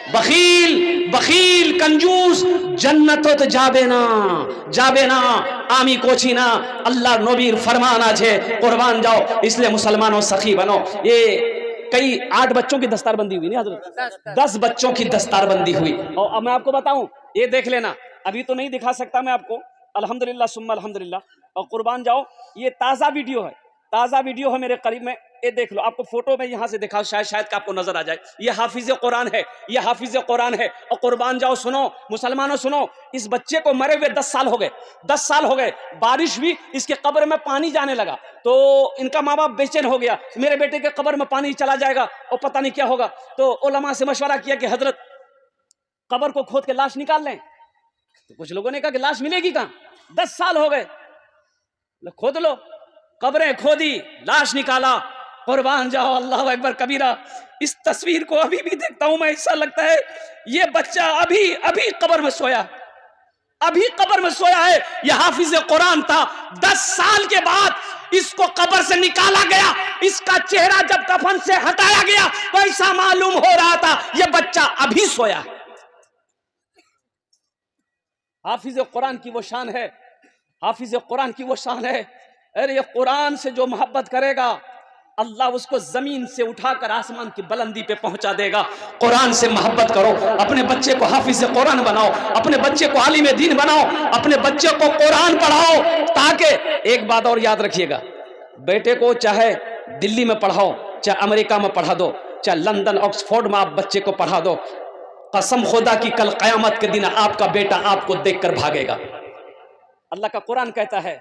बखील बखील कंजूस जन्नत तो जाबे ना आमी कोची ना। अल्लाह नबीर फरमान आछे कुर्बान जाओ। इसलिए मुसलमानों सखी बनो। ये कई 8 बच्चों की दस्तारबंदी हुई नहीं हजरत, 10 बच्चों की दस्तारबंदी हुई। और अब मैं आपको बताऊं, ये देख लेना, अभी तो नहीं दिखा सकता मैं आपको, अल्हम्दुलिल्लाह सुम्मा अल्हम्दुलिल्लाह। और कुर्बान जाओ, ये ताज़ा वीडियो है, ताज़ा वीडियो है मेरे करीब में। ये देख लो, आपको फोटो में यहां से दिखाओ, शायद आपको नजर आ जाए। ये हाफिज कुरान है, ये हाफिज कुरान है। और कुर्बान जाओ, सुनो मुसलमानों सुनो, इस बच्चे को मरे हुए 10 साल हो गए, 10 साल हो गए। बारिश हुई, इसके कब्र में पानी जाने लगा, तो इनका माँ बाप बेचैन हो गया, मेरे बेटे के कब्र में पानी चला जाएगा और पता नहीं क्या होगा। तो उलमा से मशवरा किया कि हजरत कब्र को खोद के लाश निकाल लें। तो कुछ लोगों ने कहा कि लाश मिलेगी कहां, 10 साल हो गए, खोद लो। कब्रें खोदी, लाश निकाला। कुर्बान जाओ, अल्लाह अकबर कबीरा। इस तस्वीर को अभी भी देखता हूं मैं, ऐसा लगता है ये बच्चा अभी अभी कब्र में सोया, अभी कब्र में सोया है। यह हाफिज कुरान था, 10 साल के बाद इसको कब्र से निकाला गया। इसका चेहरा जब कफन से हटाया गया तो ऐसा मालूम हो रहा था यह बच्चा अभी सोया है। हाफिज कुरान की वो शान है, हाफिज कुरान की वो शान है। अरे ये कुरान से जो मोहब्बत करेगा, अल्लाह उसको जमीन से उठाकर आसमान की बुलंदी पे पहुंचा देगा। कुरान से मोहब्बत करो, अपने बच्चे को हाफिज कुरान बनाओ, अपने बच्चे को आलिम दीन बनाओ, अपने बच्चे को कुरान पढ़ाओ। ताकि एक बात और याद रखिएगा, बेटे को चाहे दिल्ली में पढ़ाओ, चाहे अमेरिका में पढ़ा दो, चाहे लंदन ऑक्सफोर्ड में आप बच्चे को पढ़ा दो, कसम खुदा की कल क़यामत के दिन आपका बेटा आपको देखकर भागेगा। अल्लाह का कुरान कहता है,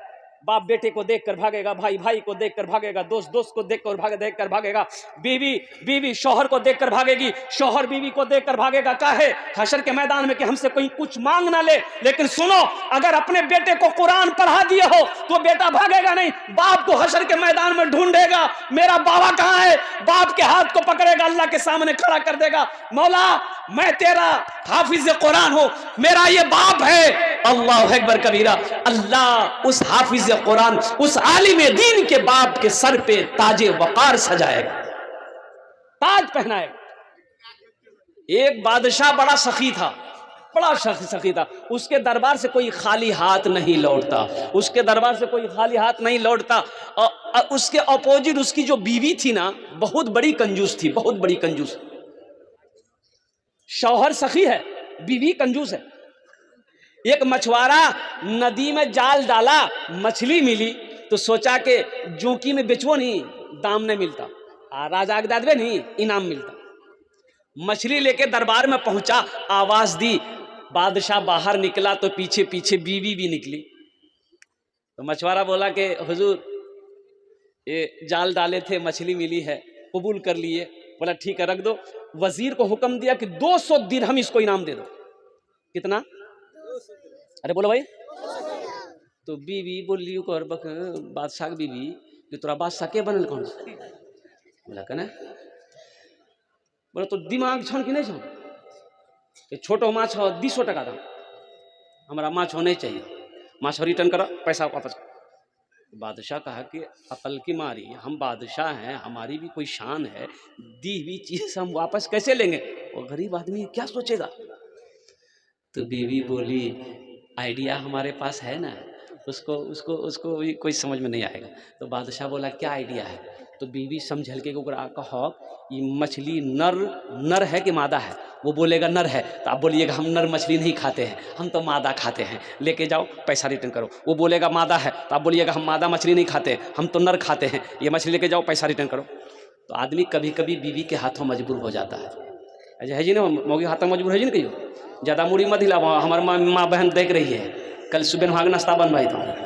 बाप बेटे को देखकर भागेगा, भाई भाई को देखकर भागेगा, दोस्त दोस्त को देखकर भागेगा, बीवी बीवी शौहर को देखकर भागेगी, शौहर बीवी को देखकर भागेगा। काहे? हशर के मैदान में कि हमसे कोई कुछ मांग ना ले। लेकिन सुनो, अगर अपने बेटे को कुरान पढ़ा दिए हो तो बेटा भागेगा नहीं, बाप को हशर के मैदान में ढूंढेगा, मेरा बाबा कहाँ है, बाप के हाथ को पकड़ेगा, अल्लाह के सामने खड़ा कर देगा, मौला मैं तेरा हाफिज कुरान हूं, मेरा ये बाप है। अल्लाह अकबर कबीरा। अल्लाह उस हाफिज कुरान, उस आलिम दीन के बाप के सर पे ताजे वकार सजाएगा, ताज पहनाएगा। एक बादशाह बड़ा सखी था, बड़ा सखी था, उसके दरबार से कोई खाली हाथ नहीं लौटता, उसके दरबार से कोई खाली हाथ नहीं लौटता। और उसके अपोजिट उसकी जो बीवी थी ना, बहुत बड़ी कंजूस थी, बहुत बड़ी कंजूस। शौहर सखी है, बीवी कंजूस है। एक मछुआरा नदी में जाल डाला, मछली मिली तो सोचा कि जोकी में बेचवो नहीं, दाम नहीं मिलता, राजा के दादवे नहीं इनाम मिलता। मछली लेके दरबार में पहुंचा, आवाज दी, बादशाह बाहर निकला तो पीछे पीछे बीवी भी निकली। तो मछुआरा बोला कि हुजूर ये जाल डाले थे, मछली मिली है, कबूल कर लिए। बोला ठीक है रख दो। वजीर को हुक्म दिया कि 200 दिरहम इसको इनाम दे दो। कितना? अरे बोलो भाई। तो बीवी बोली बादशाह की बीवी कि तोरा बादशाह के बनल कौन? बोला कहना, बोला तो दिमाग छन कि नहीं छन, कि छोटो माछ हो 200 टका दाम, हमारा माछ होने चाहिए, माछ रिटर्न करो, पैसा वापस। बादशाह कहा कि अकल की मारी, हम बादशाह हैं, हमारी भी कोई शान है, दी हुई चीज हम वापस कैसे लेंगे, वो गरीब आदमी क्या सोचेगा। तो बीवी बोली आइडिया हमारे पास है ना, उसको भी कोई समझ में नहीं आएगा। तो बादशाह बोला क्या आइडिया है? तो बीवी समझल के कहो ये मछली नर है कि मादा है? वो बोलेगा नर है, तो आप बोलिएगा हम नर मछली नहीं खाते हैं, हम तो मादा खाते हैं, लेके जाओ पैसा रिटर्न करो। वो बोलेगा मादा है, तो आप बोलिएगा हम मादा मछली नहीं खाते, हम तो नर खाते हैं, ये मछली लेके जाओ पैसा रिटर्न करो। तो आदमी कभी कभी बीवी के हाथों मजबूर हो जाता है। ऐसे है जी ना, मौगी हाथों मजबूर है जी ना, कहियो ज़्यादा मुड़ी मत हिलाओ, हमारे माँ बहन देख रही है, कल सुबह वहाँ नाश्ता बनवाई था।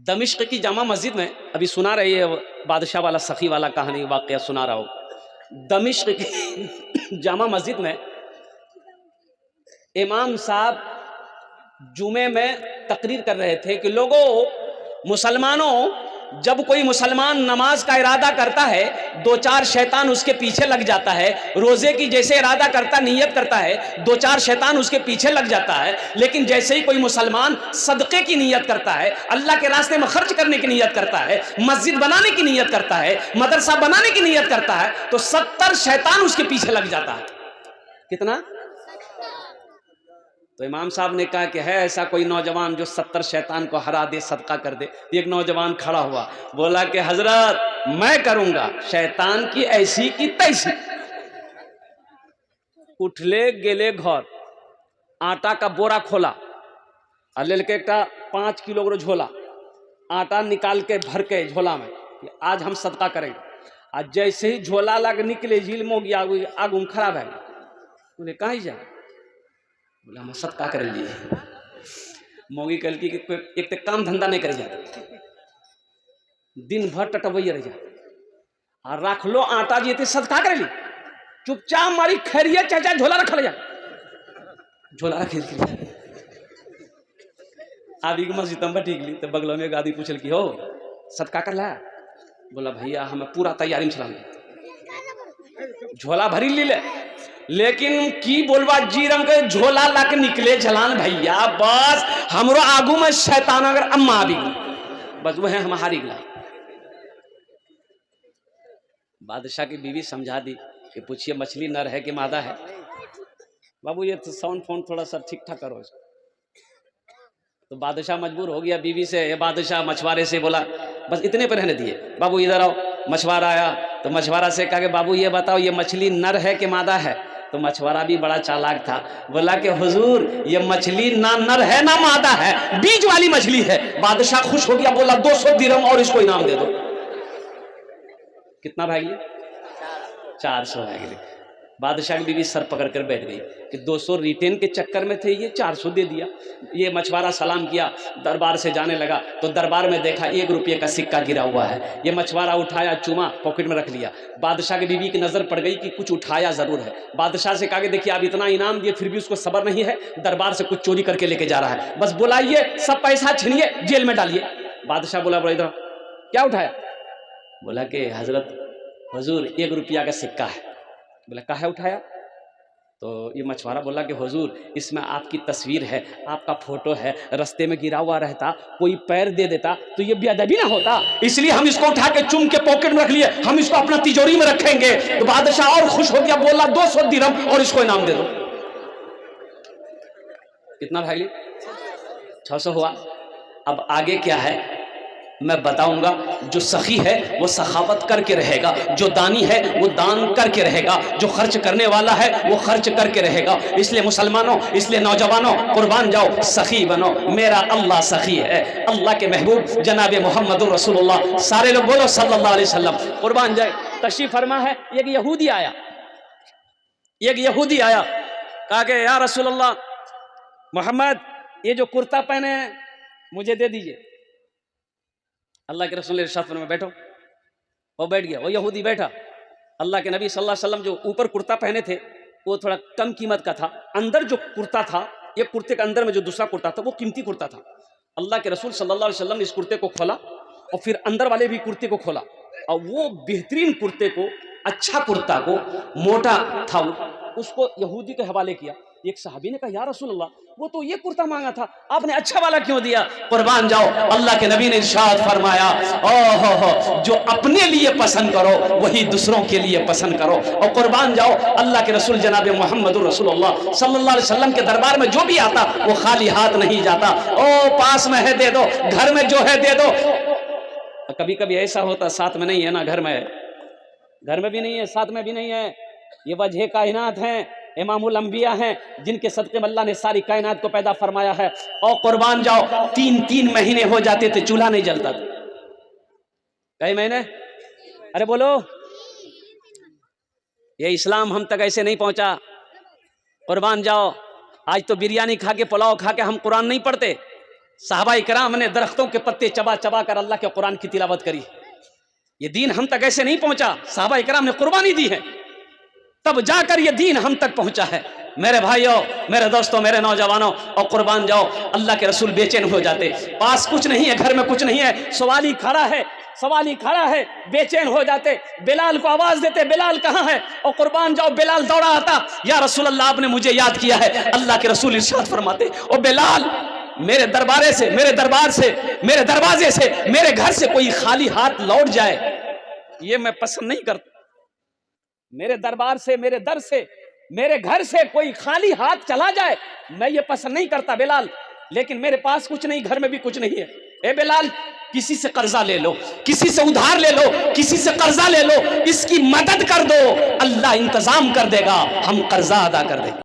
दमिश्क की जामा मस्जिद में अभी सुना रही है, बादशाह वाला सखी वाला कहानी वाकया सुना रहा हूँ। दमिश्क की जामा मस्जिद में इमाम साहब जुमे में तकरीर कर रहे थे कि लोगों, मुसलमानों, जब कोई मुसलमान नमाज का इरादा करता है, दो चार शैतान उसके पीछे लग जाता है। रोजे की जैसे इरादा करता, नियत करता है, दो चार शैतान उसके पीछे लग जाता है। लेकिन जैसे ही कोई मुसलमान सदक़े की नियत करता है, अल्लाह के रास्ते में खर्च करने की नियत करता है, मस्जिद बनाने की नियत करता है, मदरसा बनाने की नियत करता है, तो 70 शैतान उसके पीछे लग जाता है। कितना? तो इमाम साहब ने कहा कि है ऐसा कोई नौजवान जो 70 शैतान को हरा दे, सदका कर दे। एक नौजवान खड़ा हुआ, बोला कि हजरत मैं करूंगा, शैतान की ऐसी की तैसी। उठले गेले घर, आटा का बोरा खोला और ले के 5 किलो झोला आटा निकाल के भर के झोला में, आज हम सदका करेंगे। आज जैसे ही झोला लग निकले, झील मोगी आगू खराब है। बोले कहीं जा? बोला हम सदका कर लिए। मोगी कल की एक तो काम धंधा नहीं करे जाते, दिन भर टटवैया रह जा और रख लो आटा जी थे सदका कर ली। चुपचाप मारी खैरियत चाचा झोला रख ले जा, झोला रख ले। आदि की मस्जिद में ठीक ली तो बगलों में गादी पूछल की हो सदका कर ला? बोला भैया हमें पूरा तैयारी में चला, झोला भरी ली ले। लेकिन की बोलवा जीरम के झोला ला के निकले झलान भैया, बस हमरो आगू में शैतान अगर अम्मा आ भी बस वो है हम हारी गला। बादशाह की बीवी समझा दी कि पूछिए मछली नर है कि मादा है? बाबू ये तो साउंड फोन थोड़ा सा ठीक ठाक करो इसको। तो बादशाह मजबूर हो गया बीवी से, ये बादशाह मछुआरे से बोला बस इतने पर रहने दिए। बाबू इधर आओ। मछुआरा आया तो मछुआरा से कहा कि बाबू ये बताओ ये मछली नर है कि मादा है? तो मछुआरा भी बड़ा चालाक था, बोला कि हुजूर ये मछली ना नर है ना मादा है, बीज वाली मछली है। बादशाह खुश हो गया, बोला 200 दिरहम और इसको इनाम दे दो। कितना भाई? 400 भाई। बादशाह की बीवी सर पकड़ कर बैठ गई कि 200 रिटेन के चक्कर में थे, ये 400 दे दिया। ये मछुआरा सलाम किया, दरबार से जाने लगा तो दरबार में देखा 1 रुपये का सिक्का गिरा हुआ है। ये मछुआरा उठाया, चूमा, पॉकेट में रख लिया। बादशाह की बीवी की नज़र पड़ गई कि कुछ उठाया ज़रूर है। बादशाह से कहा कि देखिए आप इतना इनाम दिए फिर भी उसको सब्र नहीं है, दरबार से कुछ चोरी करके लेके जा रहा है, बस बुलाइए, सब पैसा छीनिए, जेल में डालिए। बादशाह बोला इधर क्या उठाया? बोला कि हजरत हुजूर 1 रुपया का सिक्का है। बोला काहे उठाया? तो ये मछुआरा बोला कि हुजूर इसमें आपकी तस्वीर है, आपका फोटो है, रास्ते में गिरा हुआ रहता, कोई पैर दे देता तो ये बेअदबी ना होता, इसलिए हम इसको उठा के चुम के पॉकेट में रख लिए, हम इसको अपना तिजोरी में रखेंगे। तो बादशाह और खुश हो गया, बोला 200 दिरहम और इसको इनाम दे दो। कितना भाई? 600 हुआ। अब आगे क्या है मैं बताऊंगा। जो सखी है वो सखावत करके रहेगा, जो दानी है वो दान करके रहेगा, जो खर्च करने वाला है वो खर्च करके रहेगा। इसलिए मुसलमानों, इसलिए नौजवानों, कुर्बान जाओ, सखी बनो। मेरा अल्लाह सखी है, अल्लाह के महबूब जनाब मोहम्मद रसूलुल्लाह, सारे लोग बोलो सल्लल्लाहु अलैहि वसल्लम, कुर्बान जाए। तशरीफ फरमा है, एक यहूदी आया, कहा कि या रसूलुल्लाह मोहम्मद ये जो कुर्ता पहने हैं मुझे दे दीजिए। अल्लाह के रसूल इरशाद फरमाया बैठो। वो बैठ गया, वो यहूदी बैठा। अल्लाह के नबी सल्लल्लाहु अलैहि वसल्लम जो ऊपर कुर्ता पहने थे वो थोड़ा कम कीमत का था, अंदर जो कुर्ता था, ये कुर्ते के अंदर में जो दूसरा कुर्ता था वो कीमती कुर्ता था। अल्लाह के रसूल सल्लल्लाहु अलैहि वसल्लम ने इस कुर्ते को खोला और फिर अंदर वाले भी कुर्ते को खोला और वो बेहतरीन कुर्ते को, अच्छा कुर्ता को, मोटा था, उसको यहूदी के हवाले किया। एक सहाबी ने कहा या रसूल अल्लाह वो तो ये कुर्ता मांगा था, आपने अच्छा वाला क्यों दिया? कुर्बान जाओ, अल्लाह के नबी ने इरशाद फरमाया, ओहो जो अपने लिए पसंद करो वही दूसरों के लिए पसंद करो। और कुर्बान जाओ, अल्लाह के रसूल जनाब मोहम्मद रसूलुल्लाह सल्लल्लाहु अलैहि वसल्लम के दरबार में जो भी आता वो खाली हाथ नहीं जाता। ओ पास में है दे दो, घर में जो है दे दो। कभी कभी ऐसा होता साथ में नहीं है ना, घर में भी नहीं है, साथ में भी नहीं है। ये वजह कायनात हैं, इमामुल अंबिया हैं, जिनके सदक़े में अल्लाह ने सारी कायनात को पैदा फरमाया है। और कुर्बान जाओ, 3 महीने हो जाते थे चूल्हा नहीं जलता था। कई महीने? अरे बोलो, ये इस्लाम हम तक ऐसे नहीं पहुंचा। कुर्बान जाओ, आज तो बिरयानी खा के, पुलाव खा के हम कुरान नहीं पढ़ते। सहाबा इकराम ने दरख्तों के पत्ते चबा चबा कर अल्लाह के कुरान की तिलावत करी। ये दीन हम तक ऐसे नहीं पहुंचा, सहाबा इकराम ने कुर्बानी दी है, तब जाकर ये दीन हम तक पहुंचा है। मेरे भाइयों, मेरे दोस्तों, मेरे नौजवानों, और कुर्बान जाओ, अल्लाह के रसूल बेचैन हो जाते। पास कुछ नहीं है, घर में कुछ नहीं है, सवाली खड़ा है, सवाल ही खड़ा है, बेचैन हो जाते, बिलाल को आवाज देते, बिलाल कहाँ है? और कुर्बान जाओ, बिलाल दौड़ा आता, या रसूल अल्लाह आपने मुझे याद किया है। अल्लाह के रसूल इरशाद फरमाते, ओ बिलाल, मेरे दरबार से, मेरे दरवाजे से, मेरे घर से कोई खाली हाथ लौट जाए, ये मैं पसंद नहीं करता। मेरे दरबार से, मेरे दर से, मेरे घर से कोई खाली हाथ चला जाए, मैं ये पसंद नहीं करता बिलाल। लेकिन मेरे पास कुछ नहीं, घर में भी कुछ नहीं है। ए बिलाल, किसी से कर्जा ले लो, किसी से उधार ले लो, किसी से कर्जा ले लो, इसकी मदद कर दो, अल्लाह इंतजाम कर देगा, हम कर्जा अदा कर देंगे।